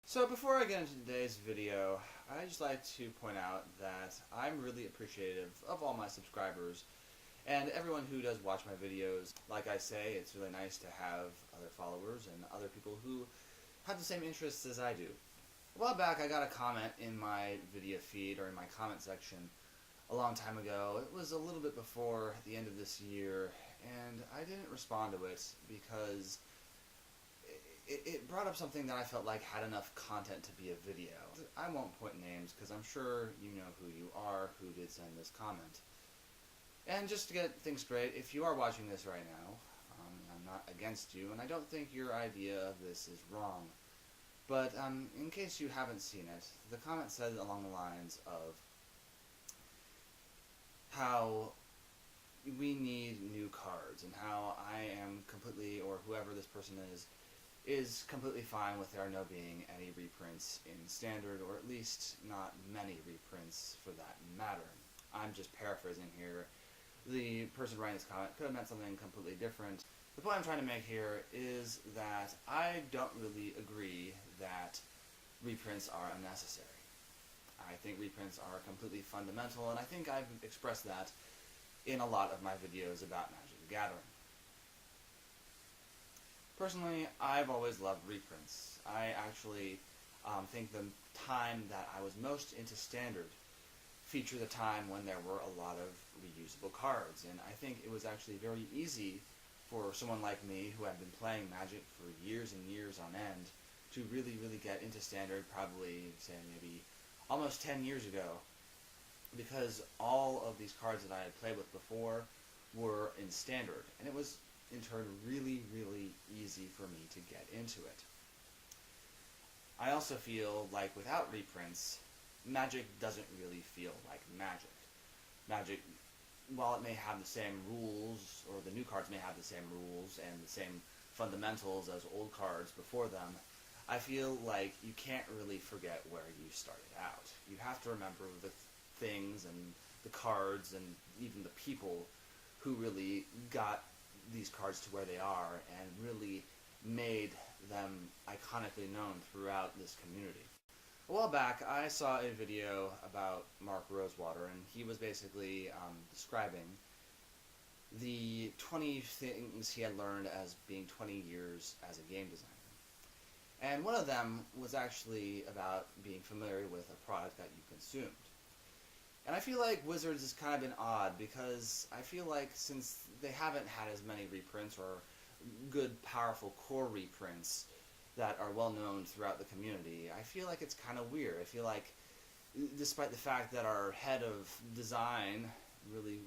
So before I get into today's video, I'd just like to point out that I'm really appreciative of all my subscribers and everyone who does watch my videos. Like I say, it's really nice to have other followers and other people who have the same interests as I do. A while back I got a comment in my video feed or in my comment section a long time ago. It was a little bit before the end of this year, and I didn't respond to it because it brought up something that I felt like had enough content to be a video. I won't point names because I'm sure you know who you are who did send this comment. And just to get things straight, if you are watching this right now, I'm not against you, and I don't think your idea of this is wrong. But in case you haven't seen it, the comment said along the lines of how we need new cards and how I am completely, or whoever this person is completely fine with there no being any reprints in Standard, or at least not many reprints for that matter. I'm just paraphrasing here. The person writing this comment could have meant something completely different. The point I'm trying to make here is that I don't really agree that reprints are unnecessary. I think reprints are completely fundamental, and I think I've expressed that in a lot of my videos about Magic the Gathering. Personally, I've always loved reprints. I actually think the time that I was most into Standard featured the time when there were a lot of reusable cards, and I think it was actually very easy for someone like me who had been playing Magic for years and years on end to really get into Standard, probably, say, maybe almost 10 years ago, because all of these cards that I had played with before were in Standard, and it was in turn really easy for me to get into it. I also feel like without reprints, Magic doesn't really feel like Magic. Magic, while it may have the same rules, or the new cards may have the same rules and the same fundamentals as old cards before them, I feel like you can't really forget where you started out. You have to remember the things and the cards and even the people who really got these cards to where they are and really made them iconically known throughout this community. A while back, I saw a video about Mark Rosewater, and he was basically describing the 20 things he had learned as being 20 years as a game designer. And one of them was actually about being familiar with a product that you consumed. And I feel like Wizards has kind of been odd, because I feel like since they haven't had as many reprints or good, powerful core reprints that are well known throughout the community, I feel like it's kind of weird. I feel like, despite the fact that our head of design really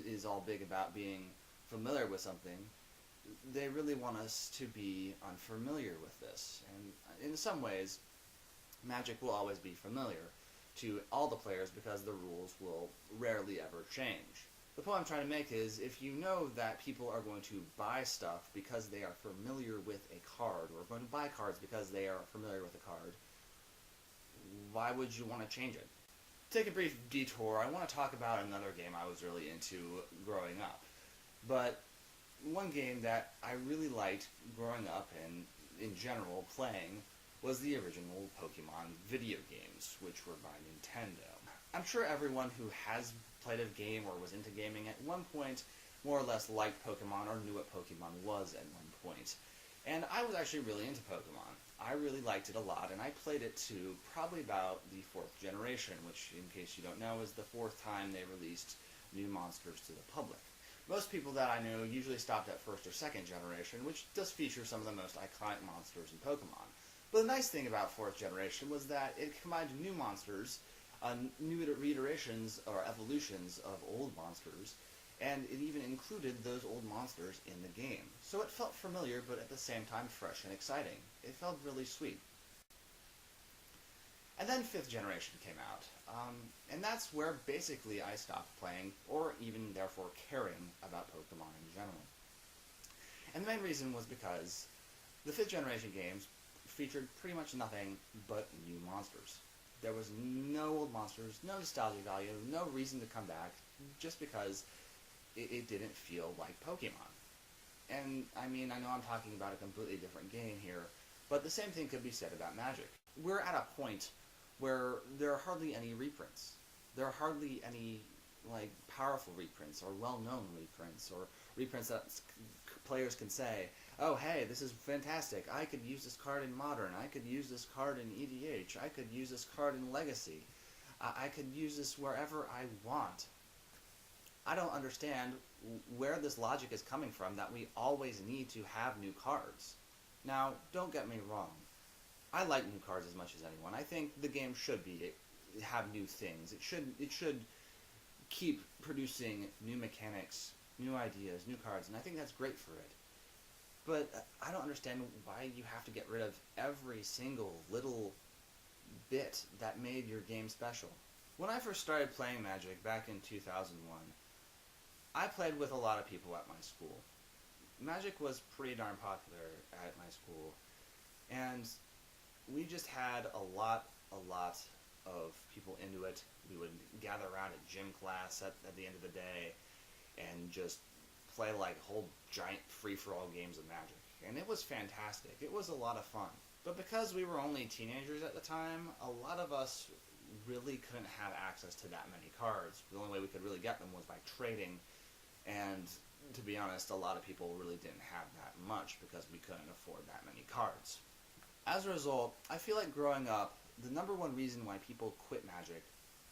is all big about being familiar with something, they really want us to be unfamiliar with this. And in some ways, Magic will always be familiar to all the players because the rules will rarely ever change. The point I'm trying to make is, if you know that people are going to buy stuff because they are familiar with a card, or going to buy cards because they are familiar with a card, why would you want to change it? Take a brief detour. I want to talk about another game I was really into growing up. But one game that I really liked growing up and in general playing was the original Pokemon video games, which were by Nintendo. I'm sure everyone who has played a game or was into gaming at one point more or less liked Pokemon or knew what Pokemon was at one point. And I was actually really into Pokemon. I really liked it a lot, and I played it to probably about the 4th generation, which, in case you don't know, is the 4th time they released new monsters to the public. Most people that I knew usually stopped at 1st or 2nd generation, which does feature some of the most iconic monsters in Pokemon. But the nice thing about 4th generation was that it combined new monsters, new reiterations or evolutions of old monsters, and it even included those old monsters in the game. So it felt familiar, but at the same time fresh and exciting. It felt really sweet. And then 5th generation came out, and that's where basically I stopped playing, or even therefore caring about Pokemon in general. And the main reason was because the 5th generation games featured pretty much nothing but new monsters. There was no old monsters, no nostalgia value, no reason to come back, just because it didn't feel like Pokemon. And, I mean, I know I'm talking about a completely different game here, but the same thing could be said about Magic. we're at a point where there are hardly any reprints. There are hardly any like powerful reprints or well-known reprints or reprints that players can say, oh hey, this is fantastic, I could use this card in Modern, I could use this card in EDH, I could use this card in Legacy, I could use this wherever I want. I don't understand where this logic is coming from that we always need to have new cards. Now, don't get me wrong. I like new cards as much as anyone. I think the game should have new things. It should keep producing new mechanics, new ideas, new cards, and I think that's great for it. But I don't understand why you have to get rid of every single little bit that made your game special. When I first started playing Magic back in 2001, I played with a lot of people at my school. Magic was pretty darn popular at my school, and we just had a lot of people into it. We would gather around at gym class at the end of the day and just play like whole giant free-for-all games of Magic. And it was fantastic. It was a lot of fun. But because we were only teenagers at the time, a lot of us really couldn't have access to that many cards. The only way we could really get them was by trading, and to be honest, a lot of people really didn't have that much because we couldn't afford that many cards. As a result, I feel like growing up, the number one reason why people quit Magic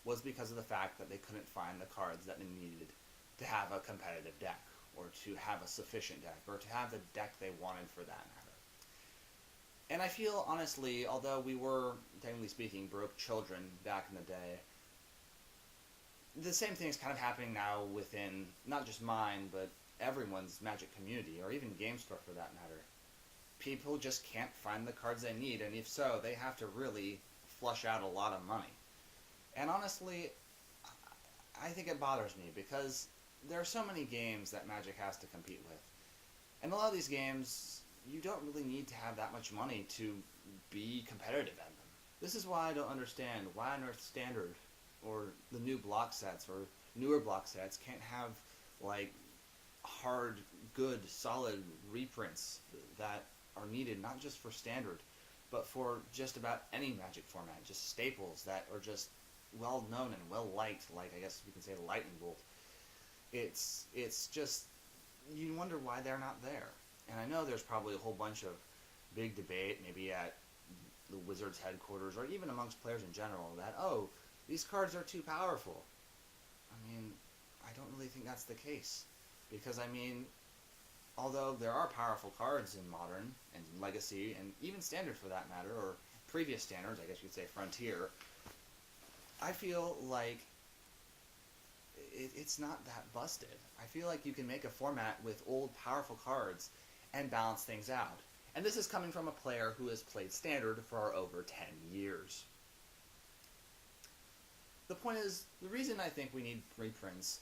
was because of the fact that they couldn't find the cards that they needed to have a competitive deck, or to have a sufficient deck, or to have the deck they wanted for that matter. And I feel, honestly, although we were, technically speaking, broke children back in the day, the same thing is kind of happening now within, not just mine, but everyone's Magic community, or even GameStore for that matter. People just can't find the cards they need, and if so, they have to really flush out a lot of money. And honestly, I think it bothers me, because there are so many games that Magic has to compete with. And a lot of these games, you don't really need to have that much money to be competitive at them. This is why I don't understand why on earth Standard, or the new block sets, or newer block sets can't have, like, hard, good, solid reprints that are needed not just for Standard, but for just about any Magic format, just staples that are just well known and well liked, like I guess we can say the Lightning Bolt. It's just, you wonder why they're not there. And I know there's probably a whole bunch of big debate, maybe at the Wizards headquarters, or even amongst players in general, that, oh, these cards are too powerful. I mean, I don't really think that's the case. Because, I mean, although there are powerful cards in Modern, and Legacy, and even Standard for that matter, or previous Standards, I guess you could say Frontier, I feel like it's not that busted. I feel like you can make a format with old, powerful cards and balance things out. And this is coming from a player who has played Standard for over 10 years. The point is, the reason I think we need reprints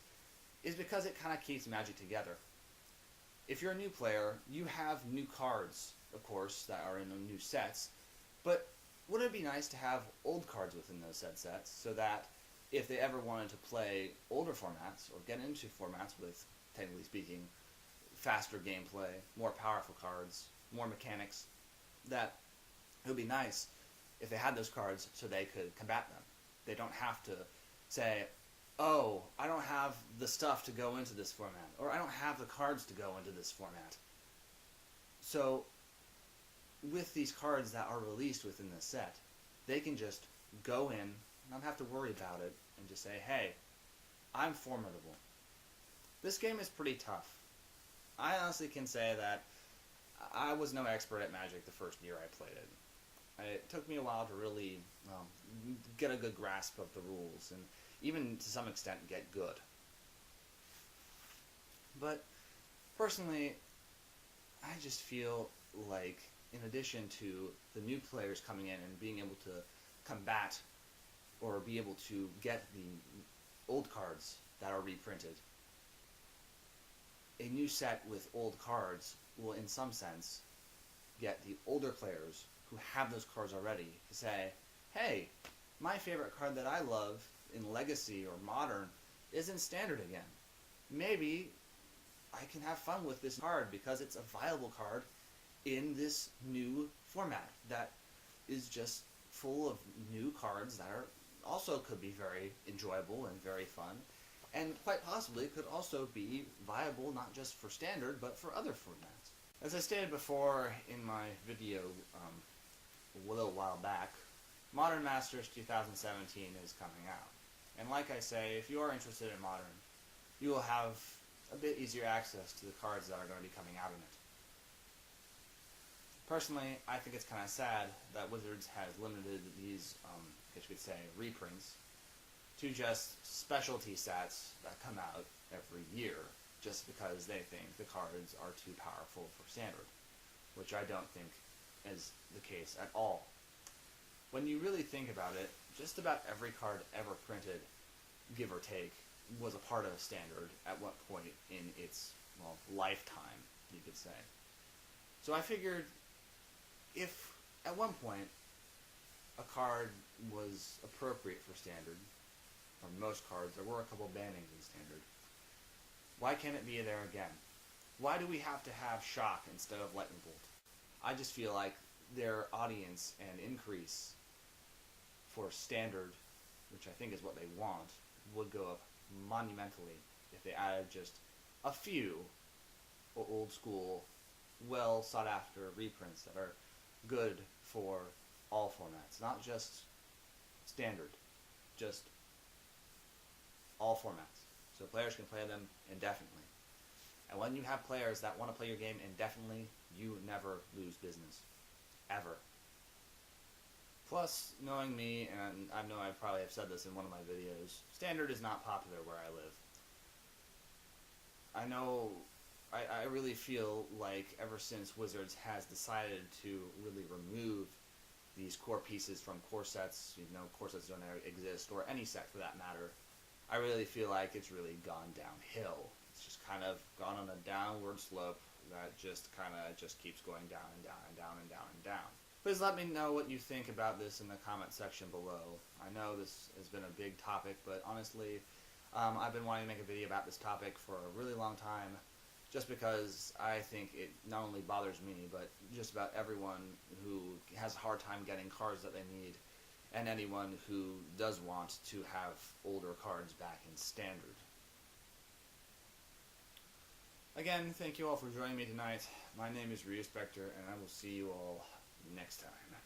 is because it kind of keeps Magic together. If you're a new player, you have new cards, of course, that are in the new sets, but wouldn't it be nice to have old cards within those sets so that if they ever wanted to play older formats, or get into formats with, technically speaking, faster gameplay, more powerful cards, more mechanics, that it would be nice if they had those cards so they could combat them. They don't have to say, oh, I don't have the stuff to go into this format, or I don't have the cards to go into this format. So, with these cards that are released within the set, they can just go in, not have to worry about it, and just say, hey, I'm formidable. This game is pretty tough. I honestly can say that I was no expert at Magic the first year I played it. It took me a while to really get a good grasp of the rules, and even to some extent get good. But personally, I just feel like, in addition to the new players coming in and being able to combat or be able to get the old cards that are reprinted, a new set with old cards will, in some sense, get the older players who have those cards already to say, hey, my favorite card that I love in Legacy or Modern is in Standard again. Maybe I can have fun with this card because it's a viable card in this new format that is just full of new cards that are also could be very enjoyable and very fun, and quite possibly could also be viable not just for Standard, but for other formats. As I stated before in my video a little while back, Modern Masters 2017 is coming out. And like I say, if you are interested in Modern, you will have a bit easier access to the cards that are going to be coming out in it. Personally, I think it's kind of sad that Wizards has limited these, I guess you could say, reprints to just specialty sets that come out every year, just because they think the cards are too powerful for Standard, which I don't think is the case at all. When you really think about it, just about every card ever printed, give or take, was a part of Standard at one point in its, well, lifetime, you could say. So I figured if at one point a card was appropriate for Standard, or most cards, there were a couple bannings in Standard, why can't it be there again? Why do we have to have Shock instead of Lightning Bolt? I just feel like their audience and increase for Standard, which I think is what they want, would go up monumentally if they added just a few old school, well sought after reprints that are good for all formats, not just Standard, just all formats, so players can play them indefinitely. And when you have players that want to play your game indefinitely, you never lose business, ever. Plus, knowing me, and I know I probably have said this in one of my videos, Standard is not popular where I live. I know, I really feel like ever since Wizards has decided to really remove these core pieces from core sets, core sets don't exist, or any set for that matter, I really feel like it's really gone downhill. It's just kind of gone on a downward slope that just keeps going down and down and down and down and down. Please let me know what you think about this in the comment section below. I know this has been a big topic, but honestly, I've been wanting to make a video about this topic for a really long time, just because I think it not only bothers me, but just about everyone who has a hard time getting cards that they need, and anyone who does want to have older cards back in Standard. Again, thank you all for joining me tonight. My name is Spectre, and I will see you all next time.